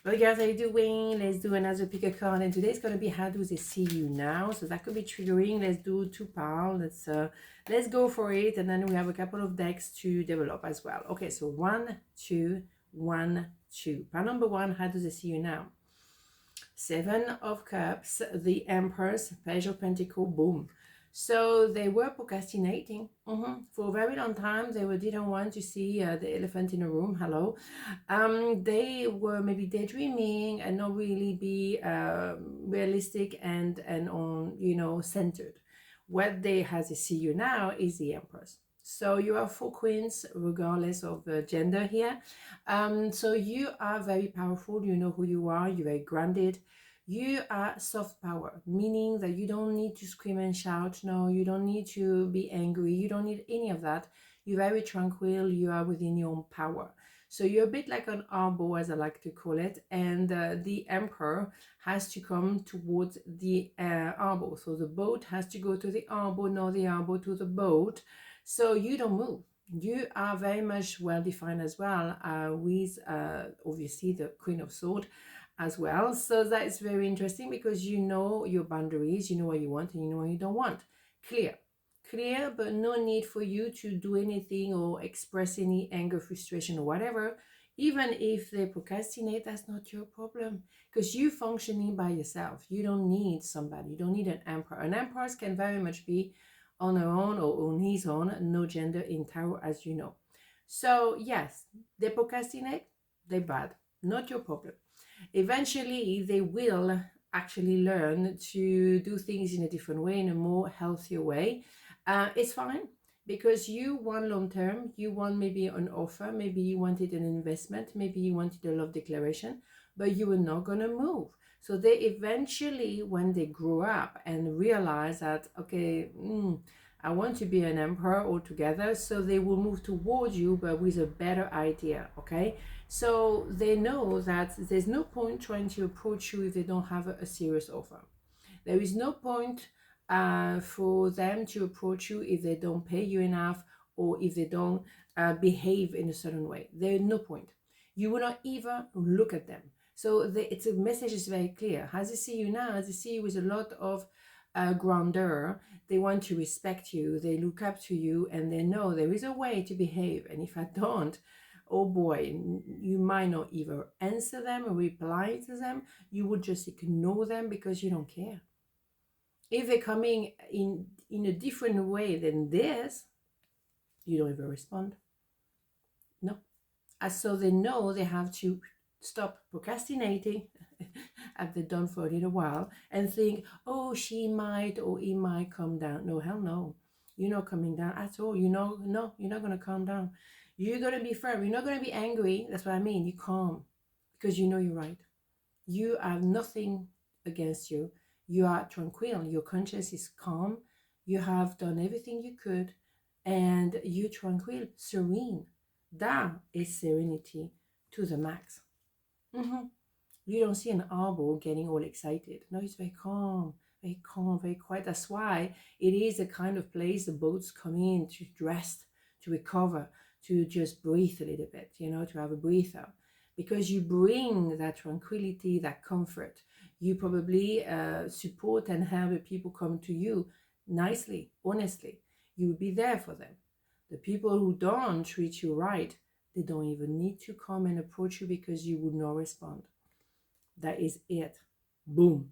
Well, guys, how you doing? Let's do another pick a card, and today's gonna be how do they see you now? So that could be triggering. Let's do 2 pounds. Let's go for it, and then we have a couple of decks to develop as well. Okay, so 1, 2, 1, 2. Pile number 1, how do they see you now? 7 of Cups, the Empress, Page of Pentacles, boom. So they were procrastinating for a very long time. They didn't want to see the elephant in the room. Hello. They were maybe daydreaming and not really be realistic and on, you know, centered. What they has to see you now is the Empress. So you are 4 queens, regardless of the gender here. So you are very powerful. You know who you are. You're very grounded. You are soft power, meaning that you don't need to scream and shout. No, you don't need to be angry. You don't need any of that. You're very tranquil. You are within your own power. So you're a bit like an arbor, as I like to call it. And the Emperor has to come towards the arbor. So the boat has to go to the arbor, not the arbor to the boat. So you don't move. You are very much well defined as well, with obviously the Queen of Swords as well. So that is very interesting because you know your boundaries, you know what you want and you know what you don't want. Clear, but no need for you to do anything or express any anger, frustration, or whatever. Even if they procrastinate, that's not your problem because you functioning by yourself. You don't need somebody. You don't need an emperor. An empress can very much be on her own or on his own, no gender in tarot, as you know. So yes, they procrastinate, they're bad, not your problem. Eventually they will actually learn to do things in a different way, in a more healthier way. It's fine because you want long term, you want maybe an offer, maybe you wanted an investment, maybe you wanted a love declaration, but you were not going to move. So they eventually, when they grow up and realize that, okay, I want to be an emperor altogether, so they will move towards you, but with a better idea, okay? So they know that there's no point trying to approach you if they don't have a serious offer. There is no point for them to approach you if they don't pay you enough or if they don't behave in a certain way. There's no point. You will not even look at them. So it's a message is very clear. As they see you now, as they see you with a lot of grandeur, they want to respect you, they look up to you, and they know there is a way to behave. And if I don't, oh boy, you might not even answer them or reply to them. You would just ignore them because you don't care. If they're coming in a different way than this, you don't even respond. No. So they know they have to stop procrastinating, have they done for a little while, and think, oh, she might or he might come down. No, hell no. You're not coming down at all. You know, no, you're not going to calm down. You're going to be firm. You're not going to be angry. That's what I mean. You're calm because you know you're right. You have nothing against you. You are tranquil. Your conscience is calm. You have done everything you could and you're tranquil, serene. That is serenity to the max. You don't see an arbor getting all excited. No, it's very calm, very quiet. That's why it is a kind of place the boats come in to rest, to recover, to just breathe a little bit, you know, to have a breather. Because you bring that tranquility, that comfort. You probably support and have the people come to you nicely, honestly. You will be there for them. The people who don't treat you right, they don't even need to come and approach you because you would not respond. That is it. Boom.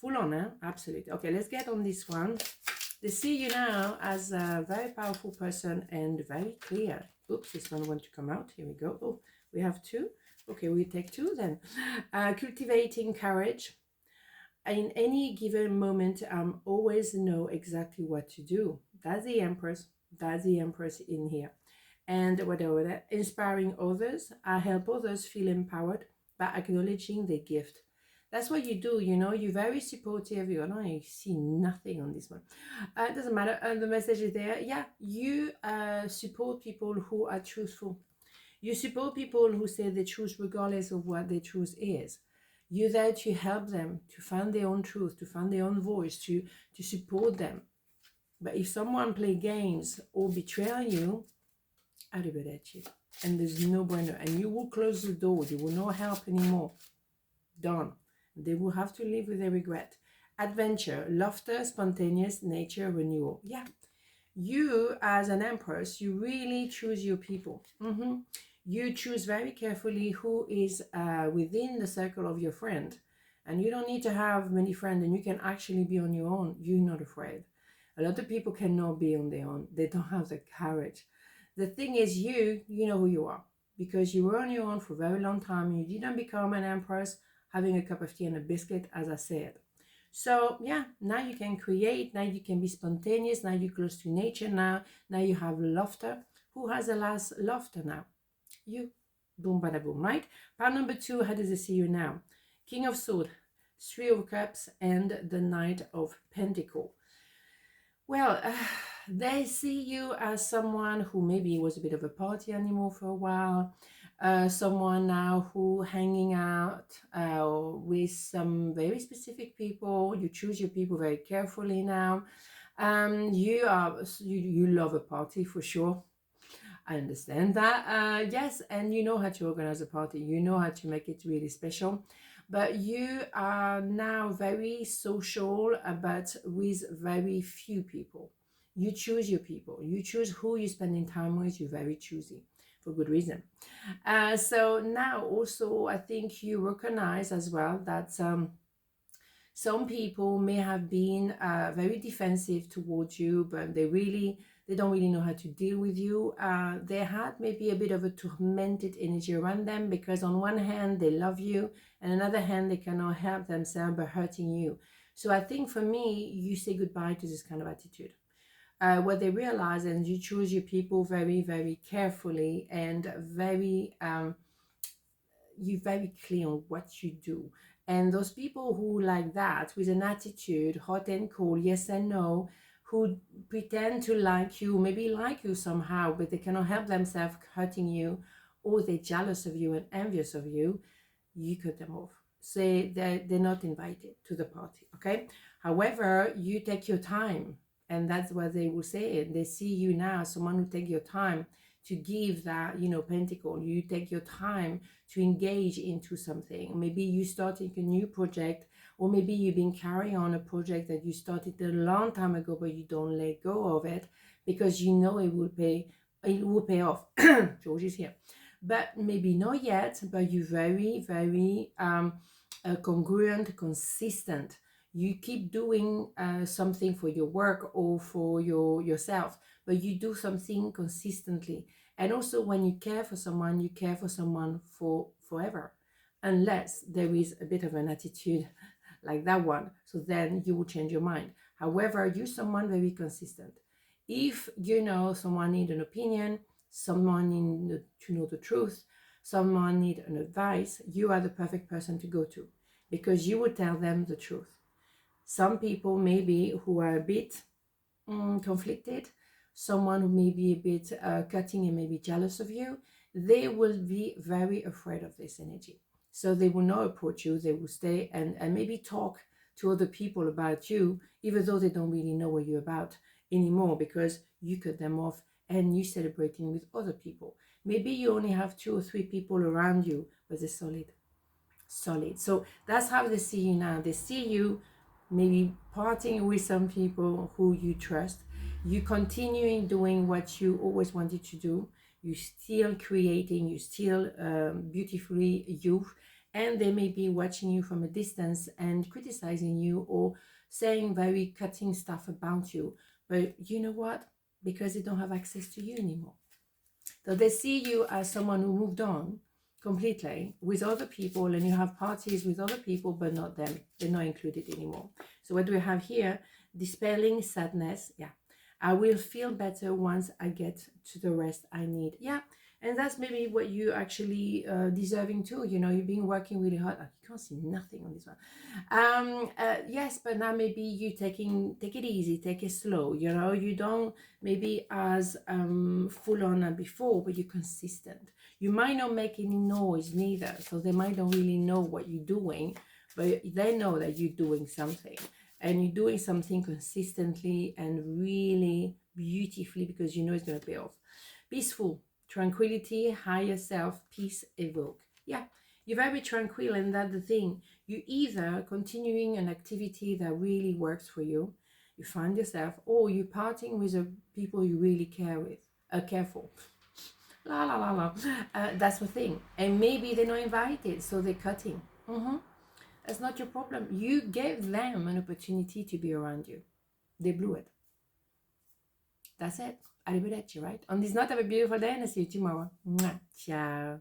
Full on, huh? Absolutely. Okay, let's get on this one. They see you now as a very powerful person and very clear. Oops, this one wants to come out. Here we go. Oh, we have 2. Okay, we take 2 then. Cultivating courage. In any given moment, always know exactly what to do. That's the Empress. That's the Empress in here. And whatever, inspiring others. I help others feel empowered by acknowledging their gift. That's what you do, you know. You're very supportive. I see nothing on this one. It doesn't matter. The message is there. Yeah, you support people who are truthful. You support people who say the truth regardless of what their truth is. You're there to help them to find their own truth, to find their own voice, to support them. But if someone play games or betray you, arrivederci. And there's no bueno. And you will close the door. You will not help anymore. Done. They will have to live with their regret. Adventure, laughter, spontaneous, nature, renewal. Yeah. You, as an empress, you really choose your people. You choose very carefully who is within the circle of your friend. And you don't need to have many friends, and you can actually be on your own. You're not afraid. A lot of people cannot be on their own. They don't have the courage. The thing is, you know who you are, because you were on your own for a very long time. You didn't become an empress having a cup of tea and a biscuit, as I said. So yeah, now you can create, now you can be spontaneous, now you're close to nature, now you have laughter. Who has the last laughter now? You. Boom, bada boom, right? Pile number 2, how does it see you now? King of Swords, Three of Cups, and the Knight of Pentacles. Well, they see you as someone who maybe was a bit of a party animal for a while, someone now who hanging out with some very specific people. You choose your people very carefully now. You love a party for sure. I understand that. Yes, and you know how to organize a party. You know how to make it really special. But you are now very social, but with very few people. You choose your people. You choose who you're spending time with. You're very choosy for good reason. So now also, I think you recognize as well that some people may have been very defensive towards you, but they don't really know how to deal with you. They had maybe a bit of a tormented energy around them, because on one hand they love you, and on the other hand they cannot help themselves by hurting you. So I think for me, you say goodbye to this kind of attitude. What they realize, and you choose your people very, very carefully, and you're very clear on what you do. And those people who like that, with an attitude, hot and cold, yes and no, who pretend to like you, maybe like you somehow, but they cannot help themselves hurting you, or they're jealous of you and envious of you, you cut them off. Say they're not invited to the party, okay? However, you take your time, and that's what they will say. They see you now, someone who take your time to give that, pentacle. You take your time to engage into something. Maybe you starting a new project, or maybe you've been carrying on a project that you started a long time ago, but you don't let go of it because you know it will pay off. George is here. But maybe not yet, but you're very, very congruent, consistent. You keep doing something for your work or for yourself, but you do something consistently. And also, when you care for someone, you care for someone for forever, unless there is a bit of an attitude like that one. So then you will change your mind. However, you're someone very consistent. If someone need an opinion, someone need to know the truth, someone need an advice, you are the perfect person to go to, because you will tell them the truth. Some people maybe who are a bit conflicted, someone who may be a bit cutting and maybe jealous of you, they will be very afraid of this energy. So they will not approach you. They will stay and maybe talk to other people about you, even though they don't really know what you're about anymore, because you cut them off and you're celebrating with other people. Maybe you only have 2 or 3 people around you, but they're solid. So that's how they see you now. They see you maybe parting with some people who you trust. You continuing doing what you always wanted to do. You still creating, you still beautifully you, and they may be watching you from a distance and criticizing you or saying very cutting stuff about you. But you know what? Because they don't have access to you anymore. So they see you as someone who moved on completely with other people, and you have parties with other people, but not them. They're not included anymore. So what do we have here? Dispelling sadness. Yeah. I will feel better once I get to the rest I need. Yeah. And that's maybe what you actually deserving too. You've been working really hard. Oh, you can't see nothing on this one. Yes, but now maybe you take it easy, take it slow. You don't maybe as full on as before, but you're consistent. You might not make any noise neither, so they might not really know what you're doing, but they know that you're doing something, and you're doing something consistently and really beautifully, because it's going to pay off. Peaceful, tranquility, higher self, peace evoke. Yeah, You're very tranquil, and that's the thing. You either continuing an activity that really works for you, you find yourself, or you're parting with the people you really care for. La la la la. That's the thing. And maybe they're not invited, so they're cutting. That's not your problem. You gave them an opportunity to be around you. They blew it. That's it. Arrivederci, right? On this note, have a beautiful day, and I'll see you tomorrow. Mwah. Ciao.